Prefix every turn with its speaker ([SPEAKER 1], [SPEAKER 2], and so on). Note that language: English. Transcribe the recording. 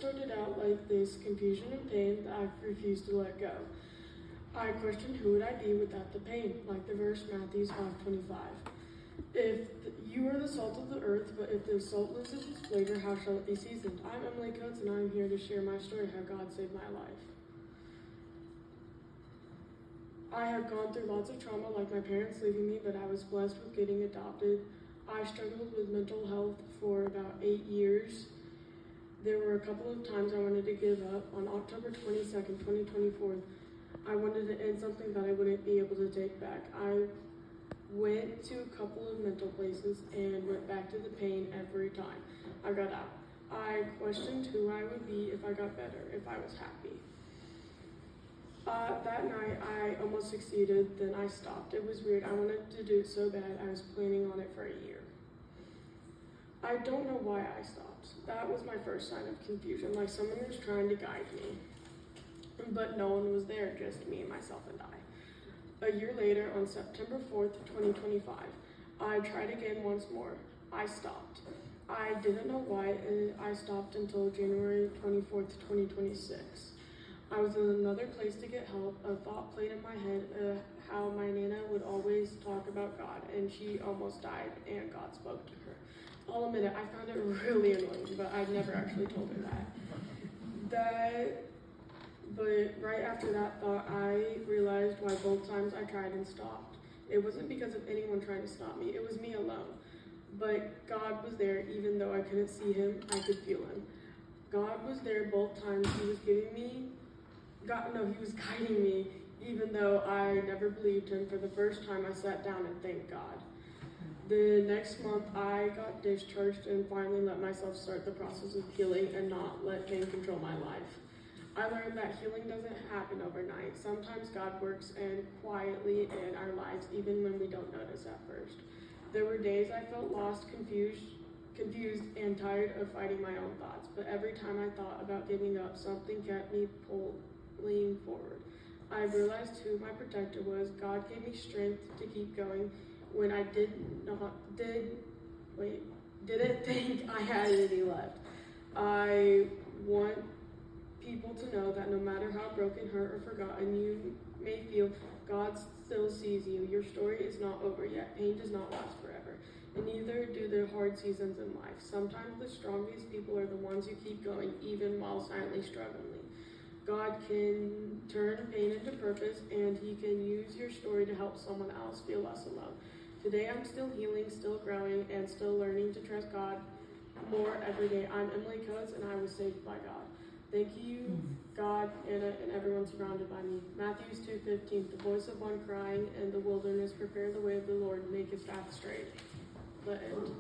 [SPEAKER 1] started out like this, confusion and pain that I refused to let go. I questioned who would I be without the pain, like the verse Matthew 5:25. You are the salt of the earth, but if the salt loses its flavor, how shall it be seasoned? I'm Emily Coates, and I'm here to share my story, how God saved my life. I have gone through lots of trauma, like my parents leaving me, but I was blessed with getting adopted. I struggled with mental health for about 8 years. There were a couple of times I wanted to give up. On October 22nd, 2024, I wanted to end something that I wouldn't be able to take back. I went to a couple of mental places and went back to the pain every time I got out. I questioned who I would be if I got better, if I was happy. That night, I almost succeeded, then I stopped. It was weird. I wanted to do it so bad, I was planning on it for a year. I don't know why I stopped. That was my first sign of confusion, like someone was trying to guide me. But no one was there, just me, myself, and I. A year later, on September 4th, 2025, I tried again once more. I stopped. I didn't know why I stopped until January 24th, 2026. I was in another place to get help. A thought played in my head how my Nana would always talk about God, and she almost died, and God spoke to her. I'll admit it, I found it really annoying, but I never actually told her that. But right after that thought, I realized why both times I tried and stopped. It wasn't because of anyone trying to stop me, it was me alone. But God was there, even though I couldn't see him, I could feel him. God was there both times. He was he was guiding me, even though I never believed him. For the first time, I sat down and thanked God. The next month, I got discharged and finally let myself start the process of healing and not let pain control my life. I learned that healing doesn't happen overnight. Sometimes God works quietly in our lives, even when we don't notice at first. There were days I felt lost, confused, and tired of fighting my own thoughts. But every time I thought about giving up, something kept me pulling forward. I realized who my protector was. God gave me strength to keep going when I didn't think I had any left. I want people to know that no matter how broken, hurt, or forgotten you may feel, God still sees you. Your story is not over yet. Pain does not last forever, and neither do the hard seasons in life. Sometimes the strongest people are the ones who keep going, even while silently struggling. God can turn pain into purpose, and he can use your story to help someone else feel less alone. Today I'm still healing, still growing, and still learning to trust God more every day. I'm Emily Coates, and I was saved by God. Thank you, God, Anna, and everyone surrounded by me. Matthew 2:15, the voice of one crying in the wilderness, prepare the way of the Lord, make his path straight. The end.